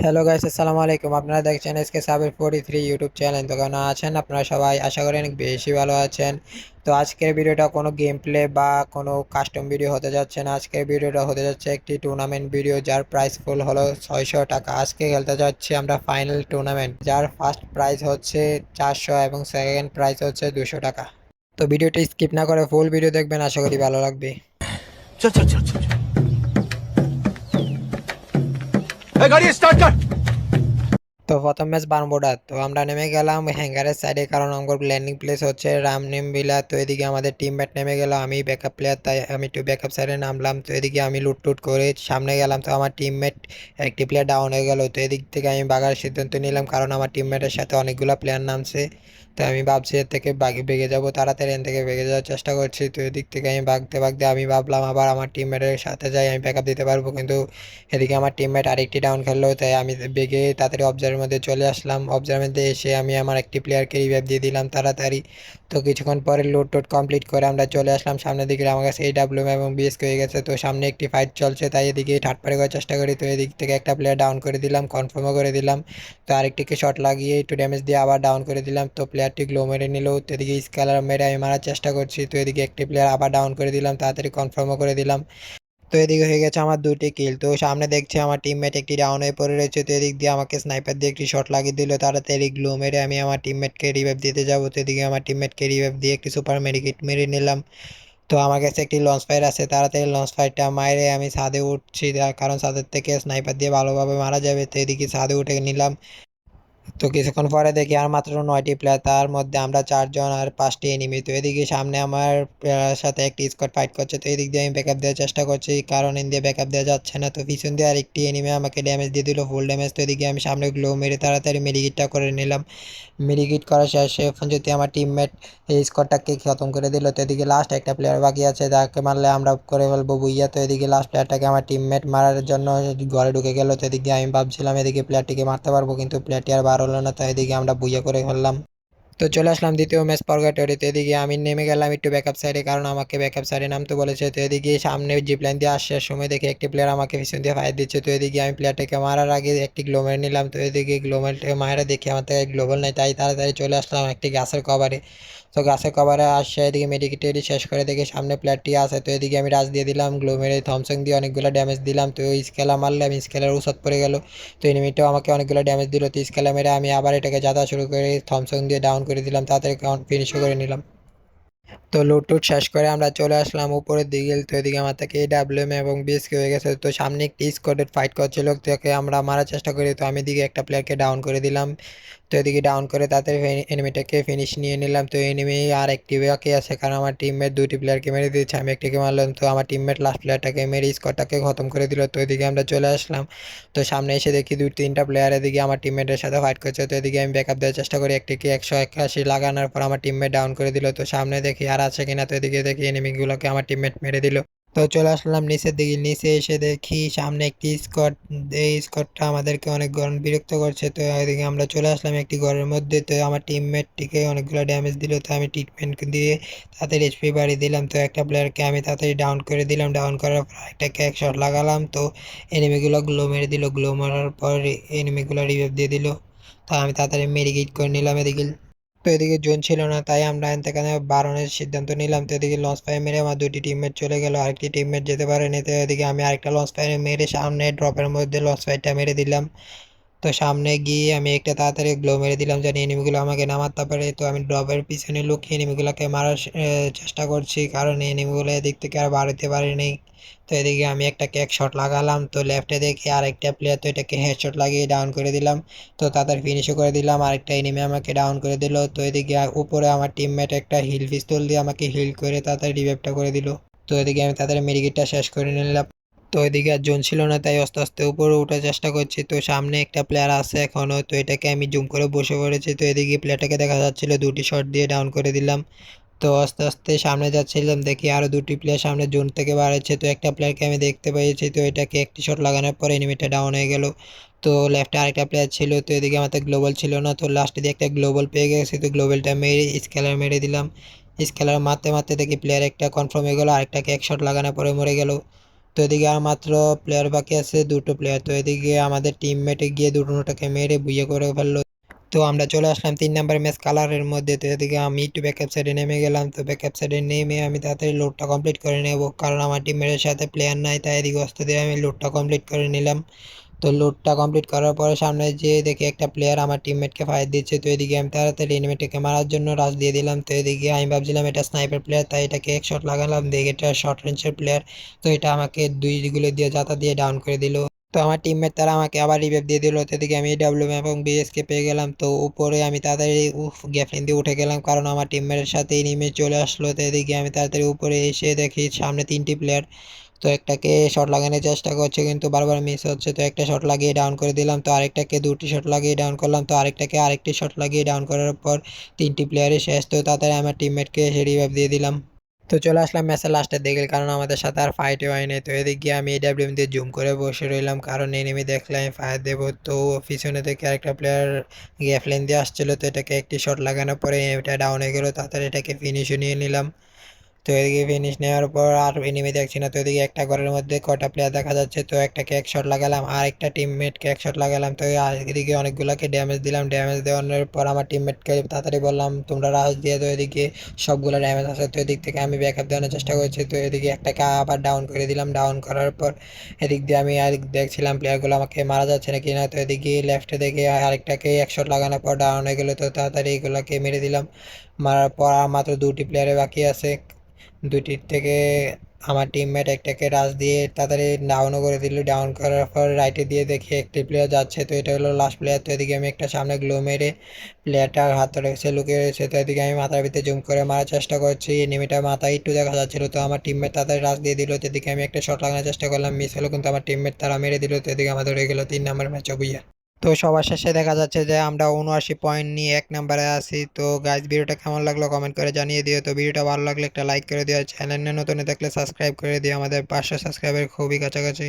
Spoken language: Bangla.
হ্যালো গাইস, আসসালামু আলাইকুম। আপনারা দেখছেন এসকে সাবির 43 ইউটিউব চ্যানেল। তো কেমন আছেন আপনারা সবাই? আশা করি অনেক বেশি ভালো আছেন। তো আজকের ভিডিওটা কোনো গেম প্লে বা কোনো কাস্টম ভিডিও হতে যাচ্ছে না। আজকের ভিডিওটা হতে যাচ্ছে একটি টুর্নামেন্ট ভিডিও, যার প্রাইস ফুল হলো 600 টাকা। আজকে খেলতে যাচ্ছি আমরা ফাইনাল টুর্নামেন্ট, যার ফার্স্ট প্রাইজ হচ্ছে 400 এবং সেকেন্ড প্রাইজ হচ্ছে 200 টাকা। তো ভিডিওটি স্কিপ না করে ফুল ভিডিও দেখবেন, আশা করি ভালো লাগবে। चल चल चल चल गाड़ी स्टार्ट कर। তো প্রথম ম্যাচ বারমুডা। তো আমরা নেমে গেলাম হ্যাঙ্গারের সাইডে, কারণ আমার ল্যান্ডিং প্লেস হচ্ছে রামনিমবিলা। তো এদিকে আমাদের টিমমেট নেমে গেল, আমি ব্যাকআপ প্লেয়ার, তাই আমি একটু ব্যাকআপ সাইডে নামলাম। তো এদিকে আমি লুট টুট করে সামনে গেলাম। তো আমার টিমমেট একটি প্লেয়ার ডাউন হয়ে গেল। তো এদিক থেকে আমি বাগার সিদ্ধান্ত নিলাম, কারণ আমার টিমমেটের সাথে অনেকগুলো প্লেয়ার নামছে। তো আমি ভাবছি এর থেকে বেগে যাবো, তাড়াতাড়ি এর থেকে বেগে যাওয়ার চেষ্টা করছি। তো এদিক থেকে আমি ভাগতে ভাগতে আমি ভাবলাম আবার আমার টিমমেটের সাথে যাই, আমি ব্যাকআপ দিতে পারবো, কিন্তু এদিকে আমার টিমমেট আরেকটি ডাউন খেললো। তাই আমি বেগে তাড়াতাড়ি অবজারের মধ্যে চলে আসলাম। অবজারের মধ্যে এসে আমি আমার একটি প্লেয়ারকে রিভাইভ দিয়ে দিলাম তাড়াতাড়ি। তো কিছুক্ষণ পরে লুট টুট কমপ্লিট করে আমরা চলে আসলাম সামনের দিকে। আমার কাছে AWM এবং BSK হয়ে গেছে। তো সামনে একটি ফাইট চলছে, তাই এদিকে থার্ড পার্টি করার চেষ্টা করি। তো এদিক থেকে একটা প্লেয়ার ডাউন করে দিলাম, কনফার্মও করে দিলাম। তো আরেকটিকে শট লাগিয়ে একটু ড্যামেজ দিয়ে আবার ডাউন করে দিলাম। তো প্লেয়ারটি গ্লো মেরে নিল। তো এদিকে স্কেলার মেরে আমি মারার চেষ্টা করছি। তো এদিকে একটি প্লেয়ার আবার ডাউন করে দিলাম, তাড়াতাড়ি কনফার্মও করে দিলাম। তো এদিকে হয়ে গেছে আমার 2টি কিল। তো সামনে দেখছি আমার টিমমেট একটি ডাউন হয়ে পড়ে রয়েছে। তো এদিক দিয়ে আমাকে স্নাইপার দিয়ে একটি শট লাগিয়ে দিল, তাড়াতাড়ি গ্লো মেরে আমি আমার টিমমেটকে রিভাইভ দিতে যাবো। তো এদিকে আমার টিমমেটকে রিভাইভ দিয়ে একটি সুপার মেডিকেট মেরে নিলাম। তো আমার কাছে একটি লঞ্চ ফায়ার আছে, তাড়াতাড়ি লঞ্চ ফায়ারটা মারে আমি ছাদে উঠছি, কারণ ছাদের থেকে স্নাইপার দিয়ে ভালোভাবে মারা যাবে। তো এদিকে ছাদে উঠে নিলাম। তো কিছুক্ষণ পরে দেখি আর মাত্র 9টি প্লেয়ার, তার মধ্যে আমরা 4 জন আর 5টি এনিমি। তো এদিকে সামনে আমার সাথে একটি স্কোয়াড ফাইট করছে। তো এদিক দিয়ে আমি ব্যাকআপ দেওয়ার চেষ্টা করছি, কারণ এদিকে ব্যাকআপ দেওয়া যাচ্ছে না। তো পিছন দিয়ে আরেকটি এনিমি আমাকে ড্যামেজ দিয়ে দিল, ফুল ড্যামেজ। তো এদিকে আমি সামনে গ্লো মেরে তাড়াতাড়ি মেডিকিটটা করে নিলাম। মেডিকিট করা শেষে এখন যদি আমার টিমমেট এই স্কোয়াডটাকে খতম করে দিল। তো এদিকে লাস্ট একটা প্লেয়ার বাকি আছে, যাকে মারলে আমরা করে ফেলবো বুইয়া। তো এদিকে লাস্ট প্লেয়ারটাকে আমার টিমমেট মারার জন্য ঘরে ঢুকে গেল। তো এদিকে আমি ভাবছিলাম এদিকে প্লেয়ারটিকে মারতে পারবো, কিন্তু প্লেয়ারটি আর বার হলো না। তো এদিকে আমরা বুইয়া করে ফেললাম। তো চলে আসলাম দ্বিতীয় ম্যাচ পরগাটরিতে। এদিকে আমি নেমে গেলাম একটু ব্যাকআপ সাইডে, কারণ আমাকে ব্যাকআপ সাইডে নামতে বলেছে। তো এদিকে সামনে জিপ লাইন দিয়ে আসার সময় দেখে একটি প্লেয়ার আমাকে পিছন দিয়ে ফায়ার দিচ্ছে। তো এদিকে আমি প্লেয়ারটাকে মারার আগে একটি গ্লোমেল নিলাম। তো এদিকে গ্লোমেলটাকে মারা দেখি আমার থেকে গ্লোবাল নাই, তাই তাড়াতাড়ি চলে আসলাম একটি গাছের কভারে। তো গাছের কভারে আসছে, এদিকে মেডিকেটেড শেষ করে দেখি সামনে প্লেয়ারটি আছে। তো এদিকে আমি রাজ দিয়ে দিলাম, গ্লোমেরে থমসং দিয়ে অনেকগুলো ড্যামেজ দিলাম। তো ওই স্কেলা মারলাম, স্কেলার উসাত পড়ে গেল। তো এনিমিটাও আমাকে অনেকগুলো ড্যামেজ দিল। তো স্কেলা মেরে আমি আবার এটাকে যাতা শুরু করে থমসং দিয়ে ডাউন করে দিলাম, তাড়াতাড়ি ফিনিশও করে নিলাম। তো লুট টুট শেষ করে আমরা চলে আসলাম উপরের দিকে। তো এদিকে আমার থেকে AWM এবং BSK হয়ে গেছে। তো সামনে একটি স্কোয়াডের ফাইট করছিল, তাকে আমরা মারার চেষ্টা করি। তো আমি দিকে একটা প্লেয়ারকে ডাউন করে দিলাম। তো এদিকে ডাউন করে তাড়াতাড়ি এনিমিটাকে ফিনিশ নিয়ে নিলাম। তো এনিমি আর একটি বাকি আছে, কারণ আমার টিমমেট 2টি প্লেয়ারকে মেরে দিয়েছে, আমি একটিকে মারলাম। তো আমার টিমমেট লাস্ট প্লেয়ারটাকে মেরে স্কোয়াডটাকে খতম করে দিল। তো এদিকে আমরা চলে আসলাম। তো সামনে এসে দেখি 2-3টা প্লেয়ার এদিকে আমার টিমমেটের সাথে ফাইট করছে। তো এদিকে আমি ব্যাকআপ দেওয়ার চেষ্টা করি, একটিকে 181 লাগানোর পর আমার টিমমেট ডাউন করে দিল। তো সামনে দেখি আর আছে কিনা। তো এদিকে দেখি এনিমিগুলোকে আমার টিমমেট মেরে দিল। তো চলে আসলাম নিচের দিকে, নিচে এসে দেখি সামনে একটি স্কোয়াড। এই স্কোয়াডটা আমাদেরকে অনেক বিরক্ত করছে। তো এদিকে আমরা চলে আসলাম একটি ঘরের মধ্যে। তো আমার টিমমেটটিকে অনেকগুলো ড্যামেজ দিল। তো আমি ট্রিটমেন্ট দিয়ে তাড়াতাড়ি HP বাড়িয়ে দিলাম। তো একটা প্লেয়ারকে আমি তাড়াতাড়ি ডাউন করে দিলাম, ডাউন করার পর একটাকে এক শট লাগালাম। তো এনিমিগুলো গ্লো মেরে দিল, গ্লো মারার পর এনিমিগুলো রিভাইভ দিয়ে দিল। তো আমি তাড়াতাড়ি মেডিকেট করে নিলাম এদিকে। তো এদিকে জোন ছিল না, তাই আমরা এখানে বারণের সিদ্ধান্ত নিলাম। তো এদিকে লঞ্চ ফায়ার মেরে আমার 2টি টিমমেট চলে গেল, আরেকটি টিমমেট যেতে পারেনি। তো এদিকে আমি আরেকটা লঞ্চ ফায়ার মেরে সামনে ড্রপের মধ্যে লঞ্চ ফায়ারটা মেরে দিলাম। তো সামনে গিয়ে আমি একটা তাড়াতাড়ি গ্লো মেরে দিলাম, যেন এনিমিগুলো আমাকে না মারতে পারে। তো আমি ড্রপের পিছনে লুকিয়ে এনিমিগুলোকে মারার চেষ্টা করছি, কারণ এনিমিগুলো এদিক থেকে আর বাড়াতে পারেনি। তো এদিকে আমি একটা ক্যাক শট লাগালাম। তো লেফটে দেখি আরেকটা প্লেয়ার, তো এটাকে হেডশট লাগিয়ে ডাউন করে দিলাম। তো তাদের ফিনিশও করে দিলাম, আরেকটা এনিমি আমাকে ডাউন করে দিল। তো এদিকে উপরে আমার টিমমেট একটা হিল পিস্তল দিয়ে আমাকে হিল করে তাড়াতাড়ি রিভাইভটা করে দিল। তো এদিকে আমি তাদের মেডিকেটটা শেষ করে নিলাম। তো এদিকে আর জোন ছিল না, তাই আস্তে আস্তে উপরে ওঠার চেষ্টা করছি। তো সামনে একটা প্লেয়ার আছে এখনো, তো এটাকে আমি জুম করে বসে পড়েছি। তো এদিকে প্লেয়ারটাকে দেখা যাচ্ছিল, 2টি শট দিয়ে ডাউন করে দিলাম। তো আস্তে আস্তে সামনে যাচ্ছিলাম, দেখি আরও 2টি প্লেয়ার সামনে জোন থেকে বাড়াচ্ছে। তো একটা প্লেয়ারকে আমি দেখতে পেয়েছি, তো এটাকে একটি শট লাগানোর পর এনিমিটা ডাউন হয়ে গেল। তো লেফটে আরেকটা প্লেয়ার ছিল। তো এদিকে আমাদের গ্লোবাল ছিল না, তো লাস্টে দিয়ে একটা গ্লোবাল পেয়ে গেছি। তো গ্লোবালটা মেরে স্কেলার মেরে দিলাম। স্কেলার মারতে মারতে দেখি প্লেয়ার একটা কনফার্ম হয়ে গেল, আরেকটাকে এক শট লাগানোর পরে মরে গেল। তো এদিকে আর মাত্র প্লেয়ার বাকি আছে 2টো প্লেয়ার। তো এদিকে আমাদের টিমমেটে গিয়ে দুটোটাকে মেরে বুইয়ে করে ফেললো। তো আমরা চলে আসলাম 3 নাম্বার ম্যাচ কালারের মধ্যে। তো এদিকে আমি একটু ব্যাকআপ সাইডে নেমে গেলাম। তো ব্যাকআপ সাইডে নেমে আমি তাড়াতাড়ি লোডটা কমপ্লিট করে নেব, কারণ আমার টিমমেটের সাথে প্লেয়ার নাই, তাই এদিকে অস্ত্র দিয়ে আমি লোডটা কমপ্লিট করে নিলাম। তো লোডটা কমপ্লিট করার পরে সামনে যেয়ে দেখি একটা প্লেয়ার আমার টিমমেটকে ফায়ার দিচ্ছে। তো এদিকে আমি তাড়াতাড়ি এনিমেটকে মারার জন্য রাশ দিয়ে দিলাম। তো এদিকে আমি ভাবছিলাম এটা স্নাইপার প্লেয়ার, তাই এটাকে এক শট লাগালাম, দেখি এটা শর্ট রেঞ্জের প্লেয়ার। তো এটা আমাকে দুই গুলো দিয়ে যাতা দিয়ে ডাউন করে দিল। তো আমার টিমমেট তারা আমাকে আবার রিভাইভ দিয়ে দিল। তো এদিকে আমি ডাব্লিউএম এবং বিএসকে পেয়ে গেলাম। তো উপরে আমি তাড়াতাড়ি গ্যাফলিন দিয়ে উঠে গেলাম, কারণ আমার টিমমেটের সাথে এনিমে চলে আসলো। তো এদিকে আমি তাড়াতাড়ি উপরে এসে দেখি সামনে 3টি প্লেয়ার। তো একটাকে শট লাগানোর চেষ্টা করছে কিন্তু বারবার মিস হচ্ছে। তো একটা শট লাগিয়ে ডাউন করে দিলাম। তো আরেকটাকে 2টি শট লাগিয়ে ডাউন করলাম। তো আরেকটাকে আরেকটি শট লাগিয়ে ডাউন করার পর 3টি প্লেয়ারই শেষ। তো তাড়াতাড়ি আমার টিমমেটকে এসে রিভাইভ দিয়ে দিলাম। তো চলে আসলাম ম্যাচের লাস্টের দিকে, কারণ আমাদের সাথে আর ফাইটই হয়নি। তো এদিক গিয়ে আমি এডাব্লিউএম দিয়ে জুম করে বসে রইলাম, কারণ এনিমি দেখলে আমি ফায়ার দেবো। তো পিছনে থেকে আরেকটা প্লেয়ার গ্যাফলেন দিয়ে আসছিল। তো এটাকে একটি শট লাগানোর পরে এটা ডাউন হয়ে গেলো। তাড়াতাড়ি এটাকে ফিনিশও নিয়ে নিলাম। তো এদিকে ফিনিশ নেওয়ার পর আর এনিমি দেখছি না। তো এদিকে একটা ঘরের মধ্যে কটা প্লেয়ার দেখা যাচ্ছে। তো একটাকে এক শট লাগালাম, আর একটা টিমমেটকে এক শট লাগালাম। তো এদিকে অনেকগুলোকে ড্যামেজ দিলাম। ড্যামেজ দেওয়ানোর পর আমার টিমমেটকে তাড়াতাড়ি বললাম তোমরা রাশ দিয়ে। তো এদিকে সবগুলো ড্যামেজ আছে। তো এদিক থেকে আমি ব্যাকআপ দেওয়ানোর চেষ্টা করছি। তো এদিকে একটাকে আবার ডাউন করে দিলাম। ডাউন করার পর এদিক দিয়ে আমি আর দেখছিলাম প্লেয়ারগুলো আমাকে মারা যাচ্ছে না কিনা। তো এদিকে লেফটে দেখে আরেকটাকে এক শট লাগানোর পর ডাউন হয়ে গেলো। তো তাড়াতাড়ি এগুলোকে মেরে দিলাম। মারার পর আর মাত্র 2টি প্লেয়ারে বাকি আছে। দুইটির থেকে আমার টিমমেট একটাকে রাশ দিয়ে তাড়াতাড়ি ডাউনও করে দিল। ডাউন করার পর রাইটে দিয়ে দেখি একটি প্লেয়ার যাচ্ছে। তো এটা হলো লাস্ট প্লেয়ার। তো এদিকে আমি একটা সামনে গ্লো মেরে প্লেয়ারটা হাতে রেখেছে, লুকিয়ে রয়েছে। তো এদিকে আমি মাথার ভিতরে জুম করে মারার চেষ্টা করছি, এনিমিটা মাথায় একটু দেখা যাচ্ছিল। তো আমার টিমমেট তাড়াতাড়ি রাশ দিয়ে দিল। তো এদিকে আমি একটা শট লাগানোর চেষ্টা করলাম, মিস হলো, কিন্তু আমার টিমমেট তারা মেরে দিল। তো এদিকে আমাদের হয়ে গেল 3 নাম্বার ম্যাচ বুইয়া। তো সবার শেষে দেখা যাচ্ছে যে আমরা 79 পয়েন্ট নিয়ে 1 নাম্বারে আছি। তো গাইজ ভিডিওটা কেমন লাগলো কমেন্ট করে জানিয়ে দিও। তো ভিডিওটা ভালো লাগলে একটা লাইক করে দিও, চ্যানেলে নতুন থাকলে সাবস্ক্রাইব করে দিও। আমাদের 500 সাবস্ক্রাইবার খুবই কাছাকাছি।